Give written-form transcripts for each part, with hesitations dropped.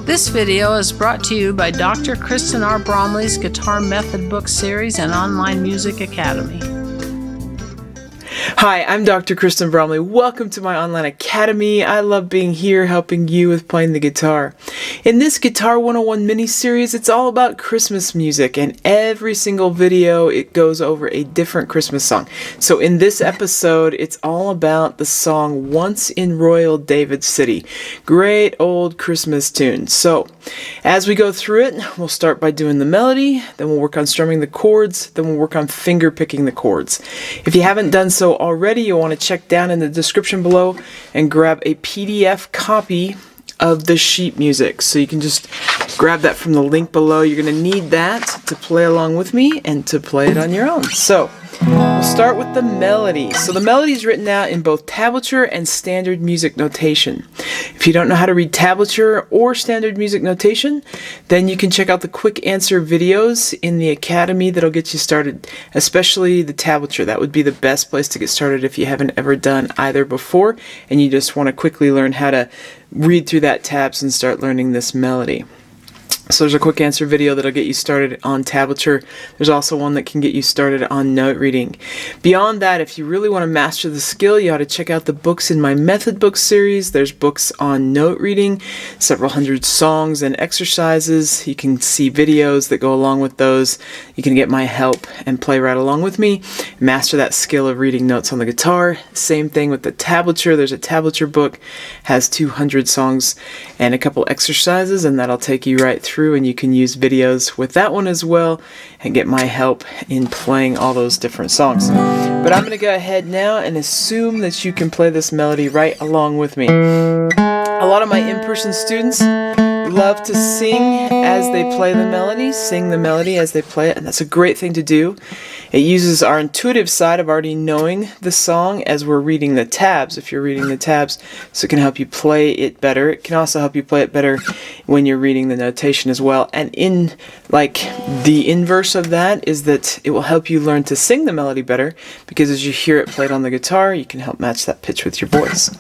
This video is brought to you by Dr. Kristen R. Bromley's Guitar Method Book Series and Online Music Academy. Hi, I'm Dr. Kristen Bromley. Welcome to my online academy. I love being here helping you with playing the guitar. In this Guitar 101 mini-series, it's all about Christmas music, and every single video it goes over a different Christmas song. So in this episode, it's all about the song Once in Royal David City. Great old Christmas tune. So as we go through it, we'll start by doing the melody, then we'll work on strumming the chords, then we'll work on finger picking the chords. If you haven't done so already, you'll want to check down in the description below and grab a PDF copy of the sheet music. So you can just grab that from the link below. You're going to need that to play along with me and to play it on your own. So we'll start with the melody. So the melody is written out in both tablature and standard music notation. If you don't know how to read tablature or standard music notation, then you can check out the quick answer videos in the academy that'll get you started, especially the tablature. That would be the best place to get started if you haven't ever done either before and you just want to quickly learn how to read through that tabs and start learning this melody. So there's a quick answer video that'll get you started on tablature. There's also one that can get you started on note reading. Beyond that, if you really want to master the skill, you ought to check out the books in my method book series. There's books on note reading, several hundred songs and exercises. You can see videos that go along with those. You can get my help and play right along with me. Master that skill of reading notes on the guitar. Same thing with the tablature. There's a tablature book, has 200 songs and a couple exercises, and that'll take you right through, and you can use videos with that one as well and get my help in playing all those different songs. But I'm going to go ahead now and assume that you can play this melody right along with me. A lot of my in-person students love to sing as they play the melody, sing the melody as they play it, and that's a great thing to do. It uses our intuitive side of already knowing the song as we're reading the tabs, if you're reading the tabs, so it can help you play it better. It can also help you play it better when you're reading the notation as well. And in the inverse of that is that it will help you learn to sing the melody better, because as you hear it played on the guitar, you can help match that pitch with your voice.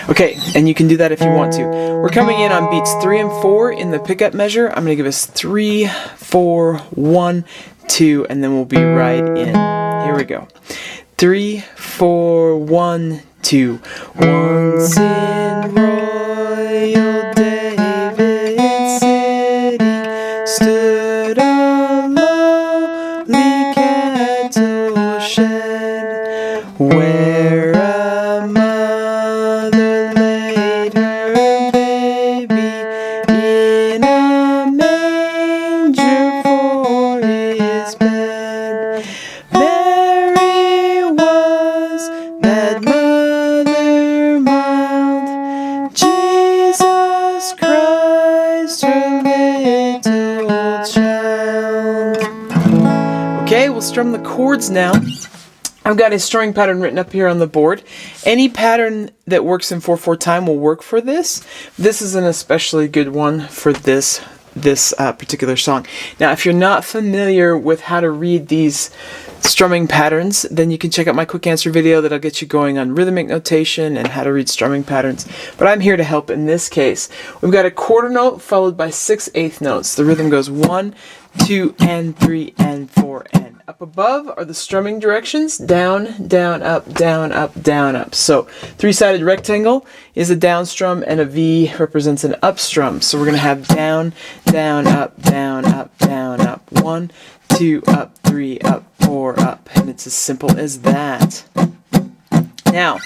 Okay, and you can do that if you want to. We're coming in on beats 3 and 4 in the pickup measure. I'm going to give us 3, 4, 1, 2, and then we'll be right in. Here we go. 3, 4, 1, 2. Once in Royal David City stood a lowly cattle shed, where a mother laid her baby in a manger for his bed. Mary was that mother mild, Jesus Christ her little child. Okay, we'll strum the chords now. I've got a strumming pattern written up here on the board. Any pattern that works in 4/4 time will work for this. This is an especially good one for this particular song. Now, if you're not familiar with how to read these strumming patterns, then you can check out my quick answer video that'll get you going on rhythmic notation and how to read strumming patterns. But I'm here to help in this case. We've got a quarter note followed by 6/8 notes. The rhythm goes 1, 2, and 3, and 4, and up above are the strumming directions: down, down, up, down, up, down, up. So three-sided rectangle is a down strum, and a V represents an up strum. So we're going to have down, down, up, down, up, down, up. 1, 2, up, 3, up, 4, up. And it's as simple as that. Now,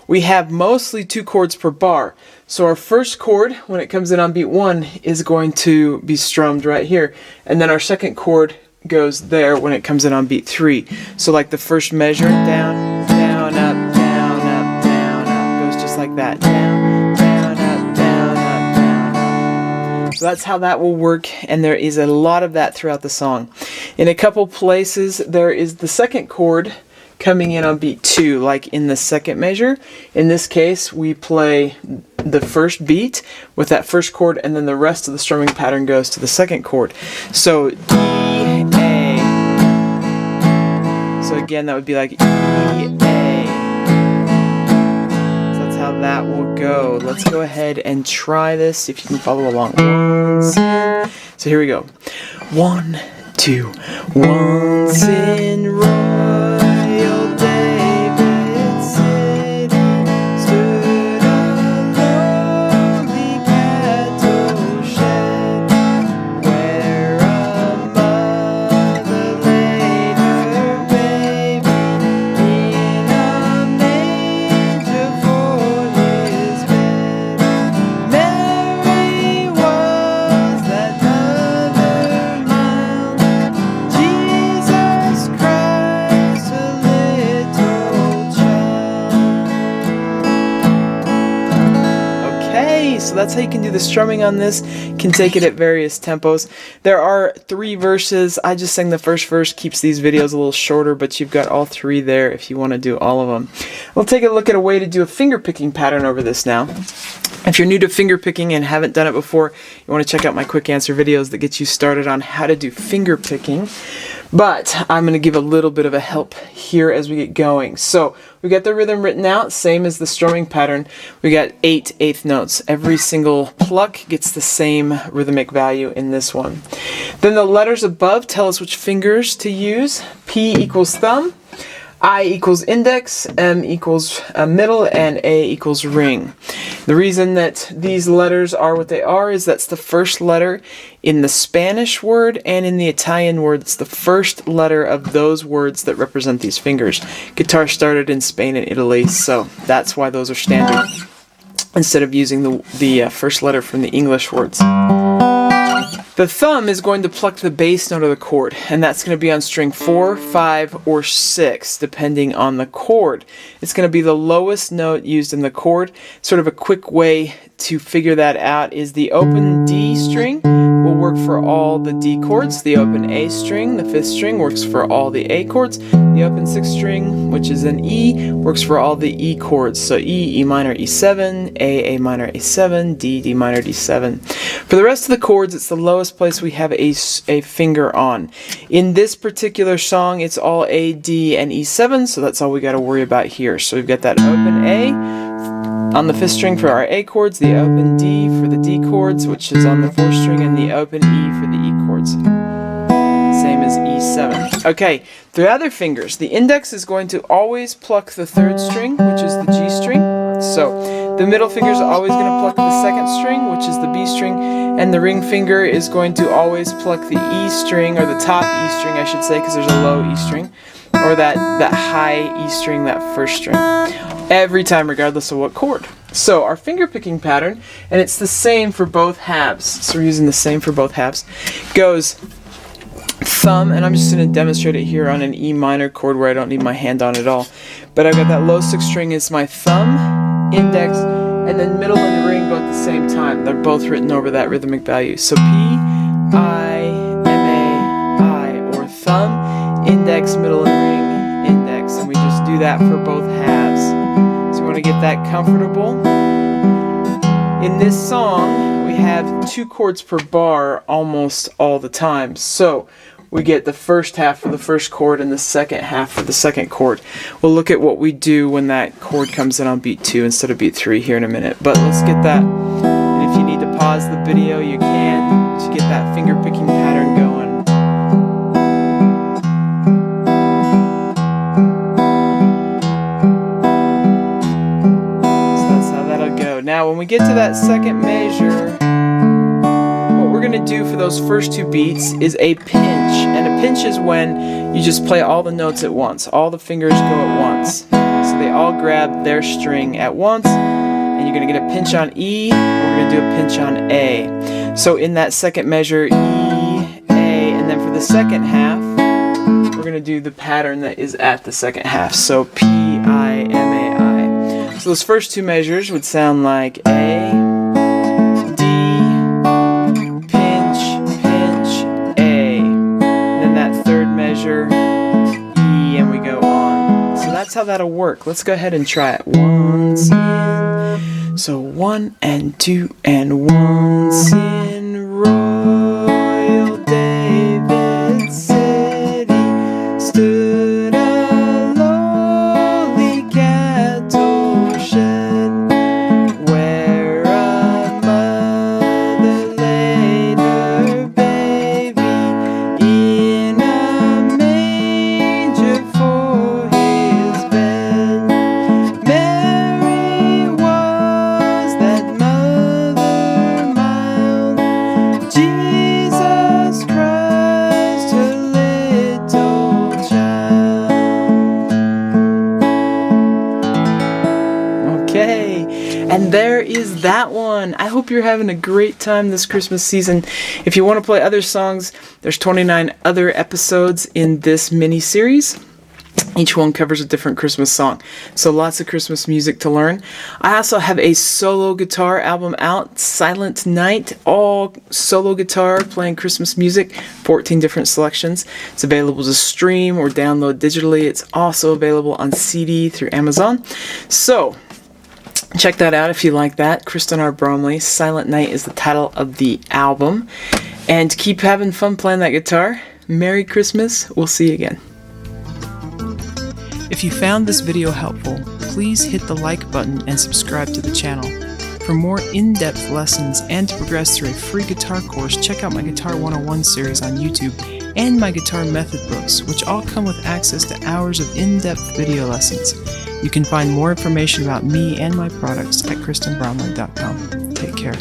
we have mostly 2 chords per bar. So our first chord, when it comes in on beat 1, is going to be strummed right here. And then our second chord goes there when it comes in on beat 3. So like the first measure, down, down, up, down, up, down, up, goes just like that. Down, down, up, down, up, down, up. So that's how that will work, and there is a lot of that throughout the song. In a couple places, there is the second chord coming in on beat 2, like in the second measure. In this case, we play the first beat with that first chord, and then the rest of the strumming pattern goes to the second chord. So E, A. So again, that would be like E, A. So that's how that will go. Let's go ahead and try this, if you can follow along. Once in, so here we go. 1, 2, once in royal David's city stood a lowly cattle shed, where a mother laid her baby in a manger for his bed. Mary was that mother mild, Jesus Christ a little child. Okay, so that's how you can do the strumming on this. You can take it at various tempos. There are 3 verses. I just sang the first verse, keeps these videos a little shorter, but you've got all 3 there if you want to do all of them. We'll take a look at a way to do a finger picking pattern over this now. If you're new to finger picking and haven't done it before, you want to check out my quick answer videos that get you started on how to do finger picking. But I'm going to give a little bit of a help here as we get going. So we got the rhythm written out, same as the strumming pattern. We got 8 eighth notes. Every single pluck gets the same rhythmic value in this one. Then the letters above tell us which fingers to use. P equals thumb, I equals index, M equals middle, and A equals ring. The reason that these letters are what they are is that's the first letter in the Spanish word and in the Italian word. It's the first letter of those words that represent these fingers. Guitar started in Spain and Italy, so that's why those are standard instead of using the first letter from the English words. The thumb is going to pluck the bass note of the chord, and that's going to be on string 4, 5, or 6, depending on the chord. It's going to be the lowest note used in the chord. Sort of a quick way to figure that out is the open D string will work for all the D chords. The open A string, the 5th string, works for all the A chords. The open 6th string, which is an E, works for all the E chords. So E, E minor, E7, A minor, A7, D, D minor, D7. For the rest of the chords, it's the lowest place we have a finger on. In this particular song, it's all A, D, and E7, so that's all we got to worry about here. So we've got that open A on the 5th string for our A chords, the open D for the D chords, which is on the 4th string, and the open E for the E chords. Same as E7. Okay, the other fingers. The index is going to always pluck the 3rd string, which is the G string. So the middle finger is always going to pluck the 2nd string, which is the B string, and the ring finger is going to always pluck the E string, or the top E string, I should say, because there's a low E string, or that high E string, that 1st string. Every time, regardless of what chord. So our finger picking pattern, and it's the same for both halves, so we're using the same for both halves, goes thumb, and I'm just going to demonstrate it here on an E minor chord where I don't need my hand on at all, but I've got that low 6th string is my thumb, index, and then middle and the ring go at the same time. They're both written over that rhythmic value. So P, I, M, A, I, or thumb, index, middle, and ring, index, and we just do that for both halves. So you want to get that comfortable. In this song, we have 2 chords per bar almost all the time. So we get the first half for the first chord and the second half for the second chord. We'll look at what we do when that chord comes in on beat 2 instead of beat 3 here in a minute. But let's get that. And if you need to pause the video, you can to get that finger picking pattern going. Now when we get to that second measure, what we're going to do for those first 2 beats is a pinch. And a pinch is when you just play all the notes at once. All the fingers go at once. So they all grab their string at once. And you're going to get a pinch on E, we're going to do a pinch on A. So in that second measure, E, A, and then for the second half, we're going to do the pattern that is at the second half. So P, I, M, A, I. So those first 2 measures would sound like A, D, pinch, pinch, A. And then that 3rd measure, E, and we go on. So that's how that'll work. Let's go ahead and try it. Once in. So 1 and 2 and once in royal David's city stood a lowly cattle shed, Jesus Christ, a little child. Okay, and there is that one. I hope you're having a great time this Christmas season. If you want to play other songs, there's 29 other episodes in this mini-series. Each one covers a different Christmas song. So lots of Christmas music to learn. I also have a solo guitar album out, Silent Night, all solo guitar playing Christmas music, 14 different selections. It's available to stream or download digitally. It's also available on CD through Amazon. So check that out if you like that. Kristen R. Bromley, Silent Night is the title of the album. And keep having fun playing that guitar. Merry Christmas. We'll see you again. If you found this video helpful, please hit the like button and subscribe to the channel. For more in-depth lessons and to progress through a free guitar course, check out my Guitar 101 series on YouTube and my guitar method books, which all come with access to hours of in-depth video lessons. You can find more information about me and my products at kristenbromley.com. Take care.